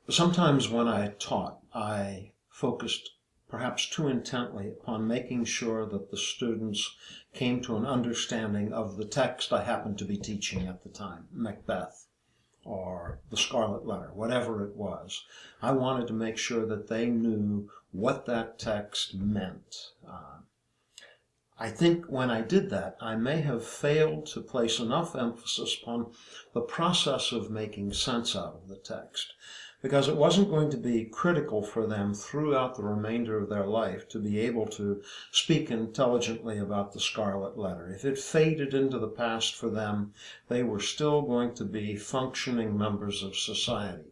Sometimes when I taught, I focused perhaps too intently upon making sure that the students came to an understanding of the text I happened to be teaching at the time, Macbeth or The Scarlet Letter, whatever it was. I wanted to make sure that they knew what that text meant. I think when I did that, I may have failed to place enough emphasis upon the process of making sense out of the text, because it wasn't going to be critical for them throughout the remainder of their life to be able to speak intelligently about the Scarlet Letter. If it faded into the past for them, they were still going to be functioning members of society.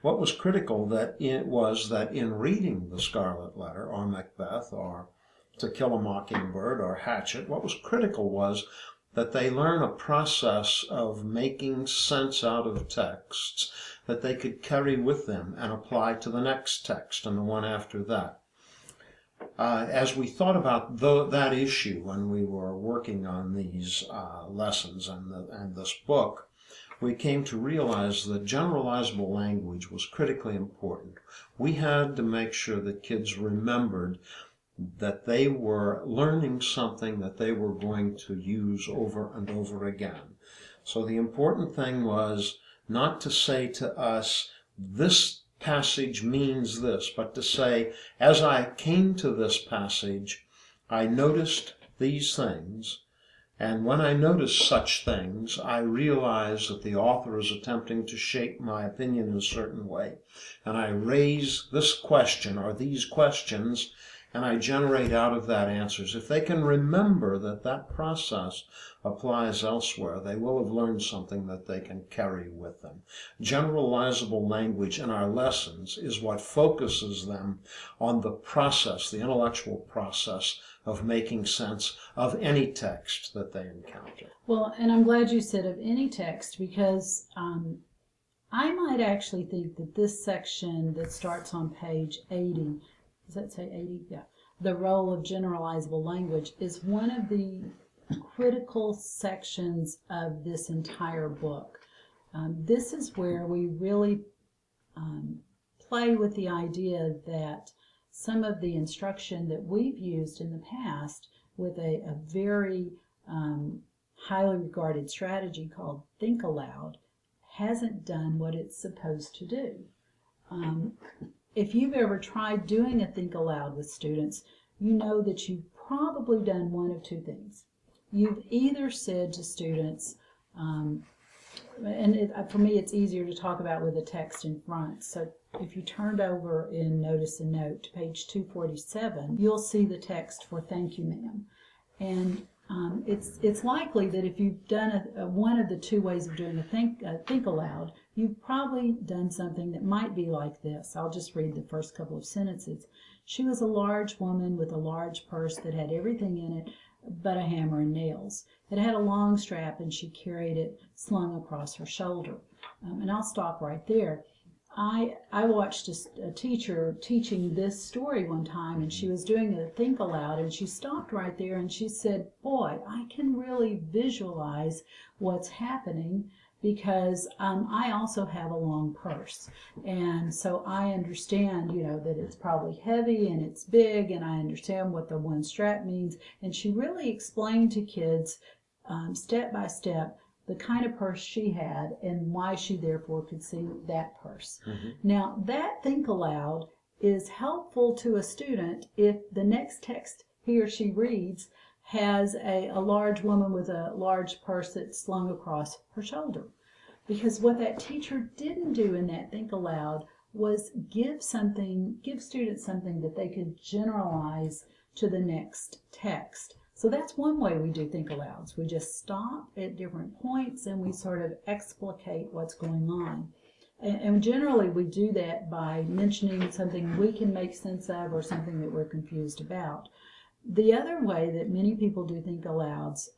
What was critical was that in reading the Scarlet Letter, or Macbeth, or To Kill a Mockingbird, or Hatchet, what was critical was that they learn a process of making sense out of texts that they could carry with them and apply to the next text and the one after that. As we thought about that issue when we were working on these lessons and this book, we came to realize that generalizable language was critically important. We had to make sure that kids remembered that they were learning something that they were going to use over and over again. So the important thing was not to say to us, this passage means this, but to say, as I came to this passage, I noticed these things, and when I notice such things, I realize that the author is attempting to shape my opinion in a certain way. And I raise this question or these questions, and I generate out of that answers. If they can remember that that process applies elsewhere, they will have learned something that they can carry with them. Generalizable language in our lessons is what focuses them on the process, the intellectual process of making sense of any text that they encounter. Well, and I'm glad you said of any text, because I might actually think that this section that starts on page 80, does that say 80? Yeah. The role of generalizable language is one of the critical sections of this entire book. This is where we really play with the idea that some of the instruction that we've used in the past with a very highly regarded strategy called Think Aloud hasn't done what it's supposed to do. If you've ever tried doing a Think Aloud with students, you know that you've probably done one of two things. You've either said to students, for me it's easier to talk about with a text in front, so if you turned over in Notice and Note to page 247, you'll see the text for Thank You, Ma'am. And it's likely that if you've done one of the two ways of doing a think aloud, you've probably done something that might be like this. I'll just read the first couple of sentences. She was a large woman with a large purse that had everything in it but a hammer and nails. It had a long strap and she carried it slung across her shoulder. And I'll stop right there. I watched a teacher teaching this story one time, and she was doing a think aloud, and she stopped right there and she said, boy, I can really visualize what's happening because I also have a long purse. And so I understand, that it's probably heavy and it's big, and I understand what the one strap means. And she really explained to kids step by step the kind of purse she had and why she therefore could see that purse. Mm-hmm. Now, that think aloud is helpful to a student if the next text he or she reads has a large woman with a large purse that's slung across her shoulder. Because what that teacher didn't do in that think aloud was give students something that they could generalize to the next text. So that's one way we do think alouds. We just stop at different points and we sort of explicate what's going on. And generally we do that by mentioning something we can make sense of or something that we're confused about. The other way that many people do think alouds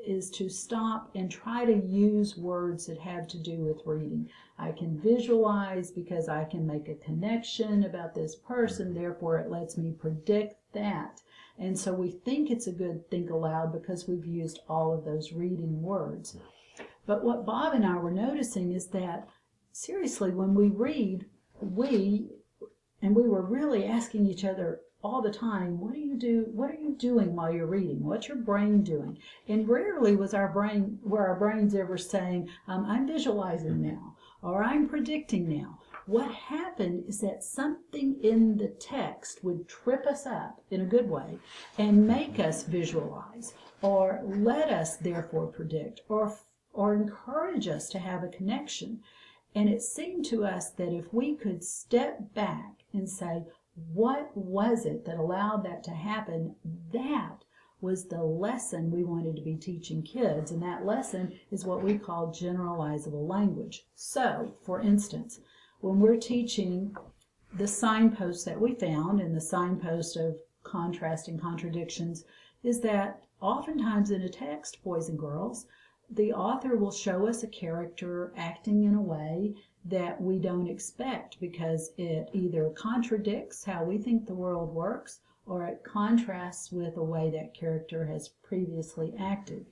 is to stop and try to use words that have to do with reading. I can visualize because I can make a connection about this person, therefore it lets me predict that. And so we think it's a good think aloud because we've used all of those reading words. But what Bob and I were noticing is that seriously, when we read, we were really asking each other all the time, what are you doing while you're reading? What's your brain doing? And rarely were our brains ever saying, I'm visualizing now, or I'm predicting now. What happened is that something in the text would trip us up in a good way and make us visualize, or let us therefore predict, or encourage us to have a connection. And it seemed to us that if we could step back and say, what was it that allowed that to happen? That was the lesson we wanted to be teaching kids. And that lesson is what we call generalizable language. So, for instance, when we're teaching the signpost that we found, and the signpost of contrast and contradictions is that oftentimes in a text, boys and girls, the author will show us a character acting in a way that we don't expect, because it either contradicts how we think the world works, or it contrasts with a way that character has previously acted.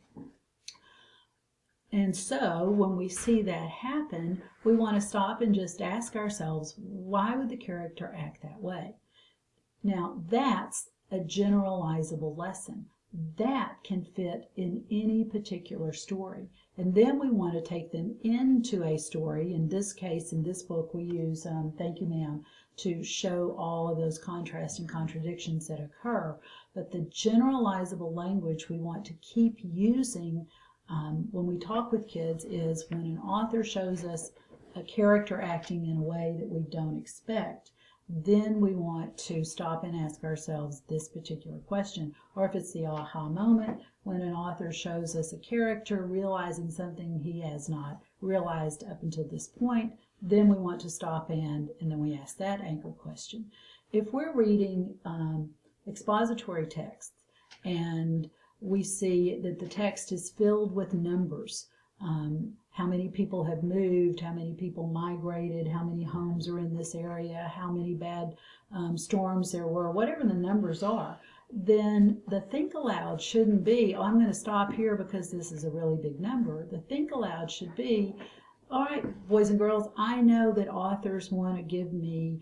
And so when we see that happen, we want to stop and just ask ourselves, why would the character act that way? Now, that's a generalizable lesson. That can fit in any particular story. And then we want to take them into a story. In this case, in this book, we use Thank You Ma'am to show all of those contrasts and contradictions that occur. But the generalizable language we want to keep using when we talk with kids is when an author shows us a character acting in a way that we don't expect, then we want to stop and ask ourselves this particular question. Or if it's the aha moment, when an author shows us a character realizing something he has not realized up until this point, then we want to stop and then we ask that anchor question. If we're reading expository texts and we see that the text is filled with numbers, how many people have moved, how many people migrated, how many homes are in this area, how many bad storms there were, whatever the numbers are, then the think aloud shouldn't be, oh, I'm going to stop here because this is a really big number. The think aloud should be, all right, boys and girls, I know that authors want to give me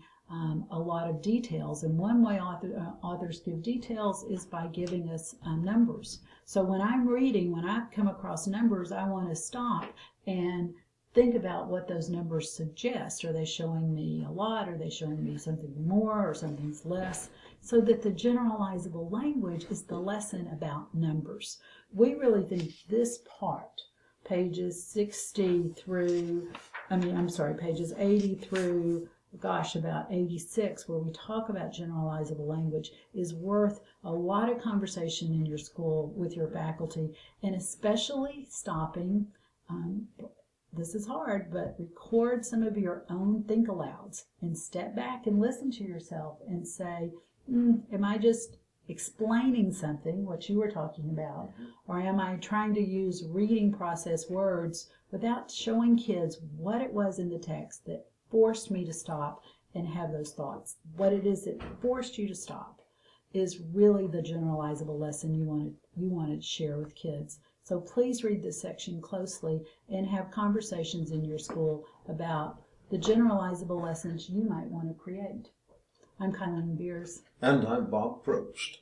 a lot of details, and one way authors give details is by giving us numbers. So when I'm reading, when I come across numbers, I want to stop and think about what those numbers suggest. Are they showing me a lot? Are they showing me something more or something's less? So that the generalizable language is the lesson about numbers. We really think this part, pages 80 through, about 86, where we talk about generalizable language, is worth a lot of conversation in your school with your faculty, and especially stopping, this is hard, but record some of your own think alouds and step back and listen to yourself and say, am I just explaining something, what you were talking about, or am I trying to use reading process words without showing kids what it was in the text that forced me to stop and have those thoughts? What it is that forced you to stop is really the generalizable lesson you want to share with kids. So please read this section closely and have conversations in your school about the generalizable lessons you might want to create. I'm Kylan Beers. And I'm Bob Probst.